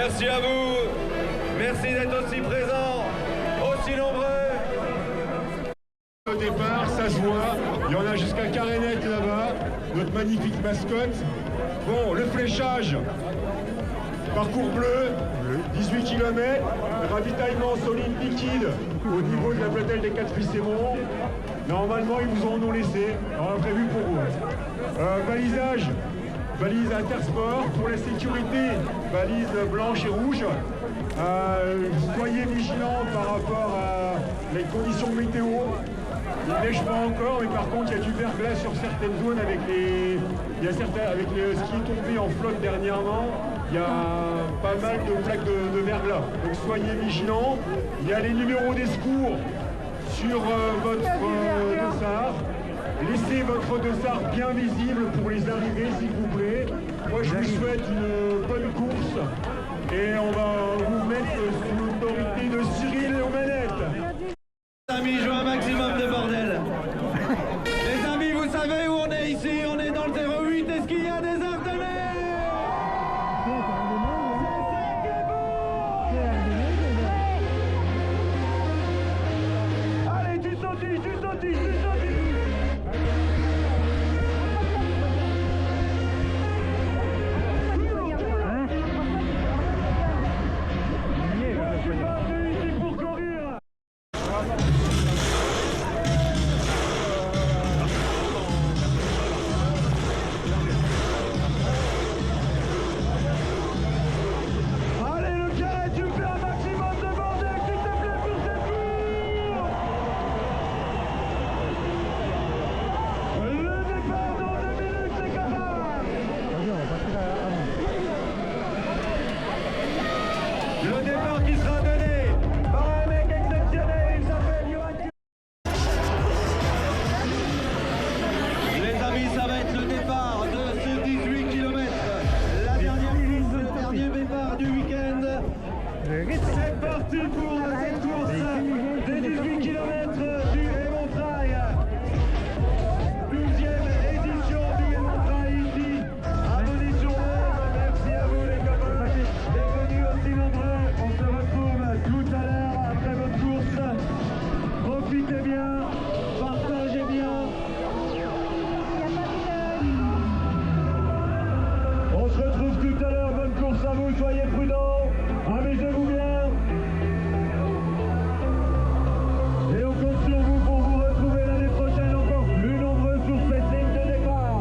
Merci à vous. Merci d'être aussi présents, aussi nombreux. Au départ, ça se voit. Il y en a jusqu'à Carénette là-bas, notre magnifique mascotte. Bon, le fléchage. Parcours bleu, 18 km, ravitaillement solide liquide au niveau de la bretelle des 4 Fissémons. Normalement, ils vous en ont laissé, on a prévu pour vous. Balisage, balise Intersport. Pour la sécurité, balise blanche et rouge. Soyez vigilants par rapport à les conditions météo. Il ne neige pas encore, mais par contre, il y a du verglas sur certaines zones avec les ski tombés en flotte dernièrement. Il y a pas mal de plaques de verglas. Donc soyez vigilants. Il y a les numéros des secours sur votre dossard. Laissez votre dossard bien visible pour les arrivées, s'il vous plaît. Moi, je vous souhaite une bonne course. Et on va vous mettre sous l'autorité de Cyril aux manettes. Les amis, je veux un maximum de bordel. Les amis, vous savez où on est ici? On est dans le 08. Est-ce qu'il y a des Ardennais? Allez, tu sautilles, tu sautilles, tu sautilles. Le départ qui sera donné par un mec exceptionnel, il s'appelle Joachim. Les amis, ça va être le départ de ce 18 km. La dernière course, le dernier départ du week-end. C'est parti pour cette course des 18 km du Hémon Trail. 12e édition du Hémon Trail ici à Bonny-sur-Meuse. Merci à vous les copains d'être venus aussi nombreux. On se retrouve tout à l'heure après votre course. Profitez bien, partagez bien. On se retrouve tout à l'heure. Bonne course à vous, soyez prudents. Amusez-vous bien. Et on compte sur vous pour vous retrouver l'année prochaine encore plus nombreux sur cette ligne de départ.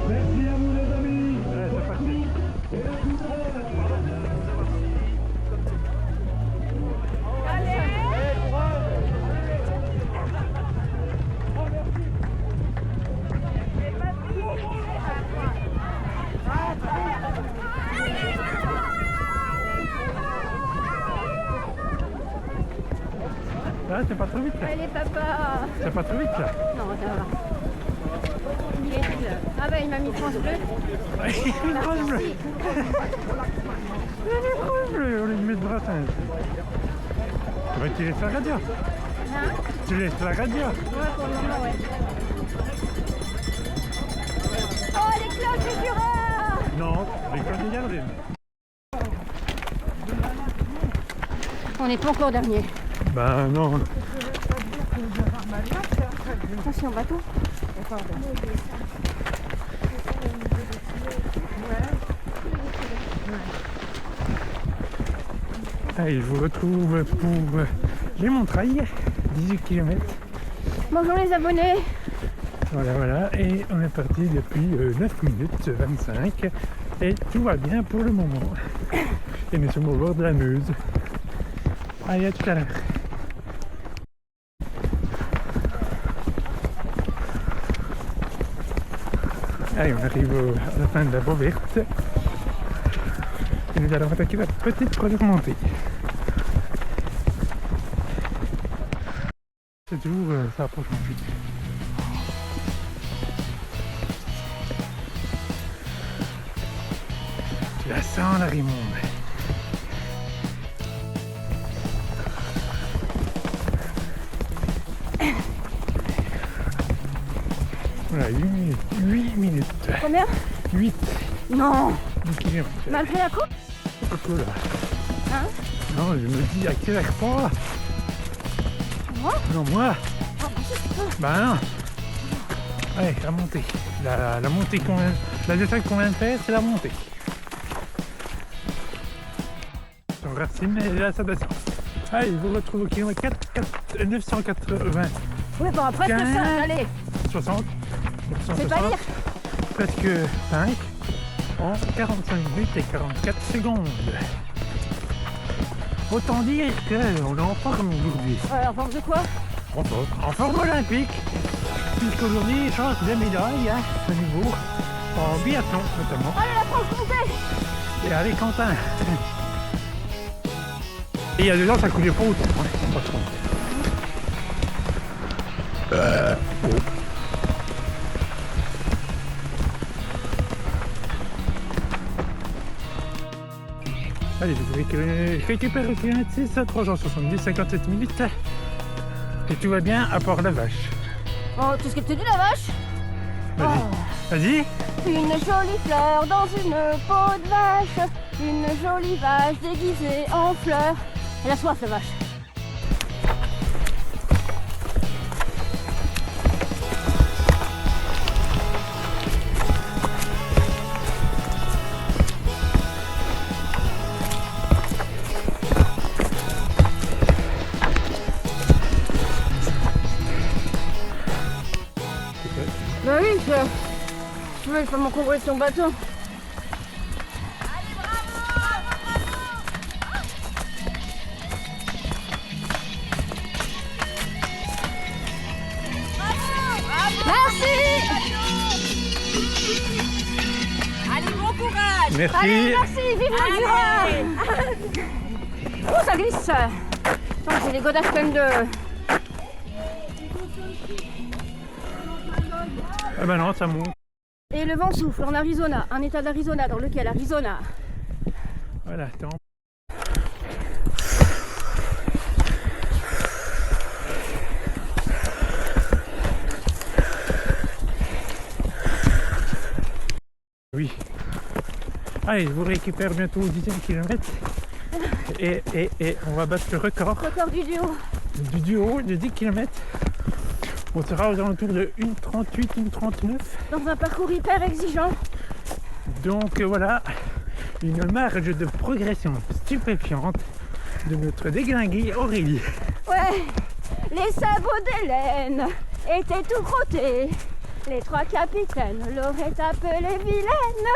Merci à vous les amis. C'est parti. Et le coup de Ah, c'est pas trop vite là. Allez papa. C'est pas trop vite là. Non, ça va. Il est dit là. Ah bah il m'a mis France Bleu. Une France bleue. Merci. Une France bleue, on lui met de Brassens. Bah, tu laisses la radio. Hein? Tu laisses la radio. Ouais, pour le moment, ouais. Oh les cloches du Jura. Non, l'école des gardiens. On n'est pas encore dernier. Ben non. Attention, bateau. Allez, je vous retrouve pour les Montrailles, 18 km. Bonjour les abonnés. Voilà, et on est parti depuis 9 minutes 25 et tout va bien pour le moment. Et nous sommes au bord de la Meuse. Allez, à tout à l'heure. Allez, on arrive à la fin de la voie verte. Et nous allons attaquer la petite première montée. C'est toujours ça approche en vite. Tu la sens la Rimonde. Voilà, 8 minutes. Combien? 8. Non. 10 km. Malgré la course? Là. Hein? Non, je me dis, accélère pas. Moi? Non, moi. Oh, bah, c'est pas. Bah non. Allez, la montée. La montée qu'on vient... La descente qu'on vient de faire, c'est la montée. On racine et là, ça descend. Allez, je vous retrouve au kilomètre 980. Oui, bon, presque 15. ça, allez. 60. C'est pas dire. Presque 5 en 45 minutes et 44 secondes. Autant dire qu'on est en forme aujourd'hui. En forme de quoi? En forme olympique. Puisqu'aujourd'hui, change de médaille à nouveau en biathlon notamment. Allez, la France montée. Et allez, Quentin. Et il y a 2 ans, ça coulait pas autant. Hein. Pas trop. Allez, je récupère le kilomètre 6 à 370, 57 minutes. Et tout va bien à part la vache. Oh, tout ce qu'elle te dit, la vache? Vas-y. Oh. Vas-y. Une jolie fleur dans une peau de vache. Une jolie vache déguisée en fleur. Elle a soif, la vache. Bah oui, je veux faire mon congrès sur bateau. Merci. Allez, bon courage. Merci. Allez, merci, vive le Jura. Oh, ça glisse. Attends, j'ai les godasses pleines de... Ah bah non, ça monte. Et le vent souffle en Arizona, un état d'Arizona dans lequel Arizona. Voilà, attends. Oui. Allez, je vous récupère bientôt au 10e kilomètre. Et on va battre le record Record du duo. du duo de 10 km. On sera aux alentours de 1,38, 1,39. Dans un parcours hyper exigeant. Donc voilà, une marge de progression stupéfiante de notre déglinguée Aurélie. Ouais, les sabots d'Hélène étaient tout crottés. Les 3 capitaines l'auraient appelée vilaine.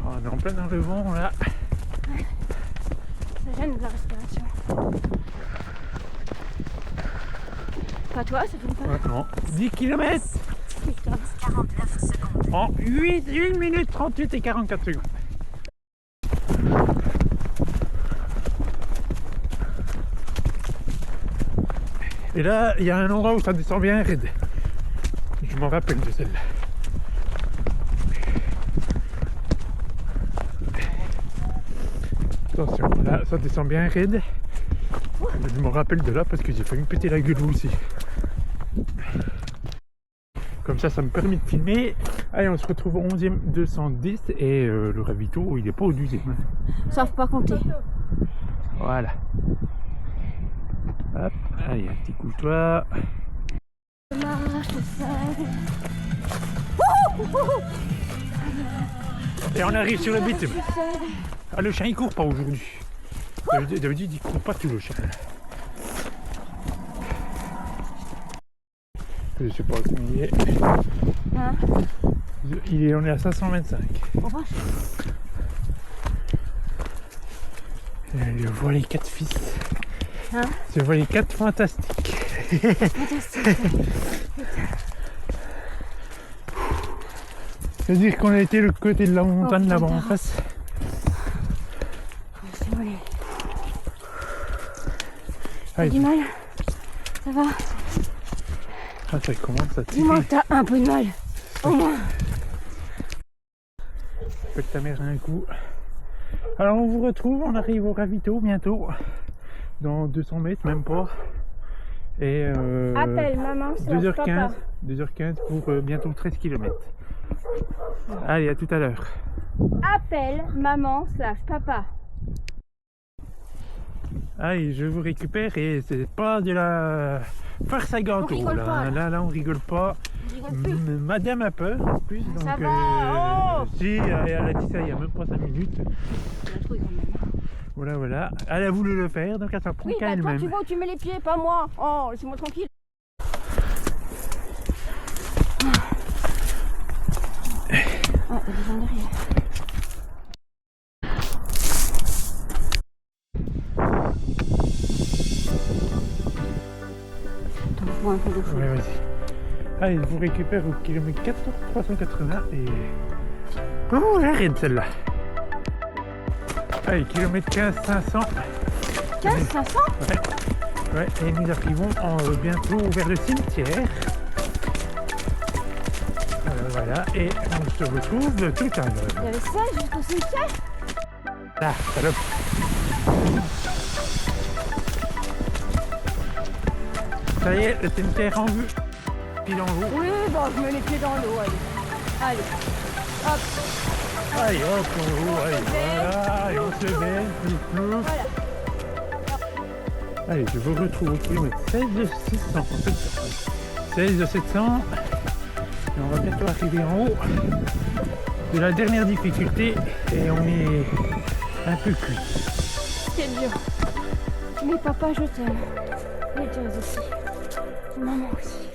On est en plein dans le vent là. Ça gêne la respiration. Pas toi, ça fait pas. Maintenant, 10 km Putain. en 1 minute 38 et 44 secondes. Et là, il y a un endroit où ça descend bien raide. Je m'en rappelle de celle-là. Attention, là, ça descend bien raide. Je me rappelle de là parce que j'ai failli me péter la gueule aussi. Comme ça me permet de filmer. Allez, on se retrouve au 11e 210 et le ravito, il n'est pas au 12e. Savent pas compter. Voilà. Hop, allez, un petit coup de toit. Marche seule. Et on arrive sur le bitume. Ah, le chien il court pas aujourd'hui. D'habitude il court pas tout le chien. Je sais pas combien il est. Hein? On est à 525. Oh vache. Et je vois les 4 fils. Hein? Je vois les 4 fantastiques. C'est-à-dire qu'on a été de l'autre côté de la montagne là-bas en face. C'est volé. T'as Allez, du mal? Ça va? Ah, ça commence à Dis-moi tirer. que t'as un peu de mal. Au moins. Faut que ta mère ait un coup. Alors on vous retrouve, on arrive au ravito bientôt. Dans 200 mètres, même pas. Et Appelle maman, c'est 2h15, papa. 2h15 pour bientôt 13 km. Allez, à tout à l'heure. Appelle maman / papa. Allez, je vous récupère et c'est pas de la farce à gâteau. On rigole Là, pas, là. Là, on rigole pas. Je rigole plus. Madame a peur en plus. Donc, Ça va, oh si, elle a dit ça il y a même pas 5 minutes. Voilà. Elle a voulu le faire, donc elle s'en prend Oui, qu'à bah toi elle-même. tu vois où tu mets les pieds, pas moi. Oh, laissez-moi tranquille. Ah, il y a des gens derrière. Attends, je vois un peu de fou. Ouais, vas-y. Allez, je vous récupère au kilomètre 380 et... Oh, j'arrête celle-là. Allez, kilomètre 15 500. 15 500. Ouais, et nous arrivons bientôt vers le cimetière. Voilà, et on se retrouve tout à l'heure. Il y avait 16 jusqu'au cimetière. Là, salope. Ça y est, le cimetière en vue. Pile en haut. Oui, bon, je mets les pieds dans l'eau, allez. Allez, hop, Allez, hop, en haut, allez, voilà, et on se baisse, plouf. voilà. Allez, je vous retrouve au kilomètre 16 de 600, en fait. 16 de 700. Et on va bientôt arriver en haut de la dernière difficulté et on est un peu cuit. C'est dur. Mais papa, je t'aime. Et Jazz aussi. Maman aussi.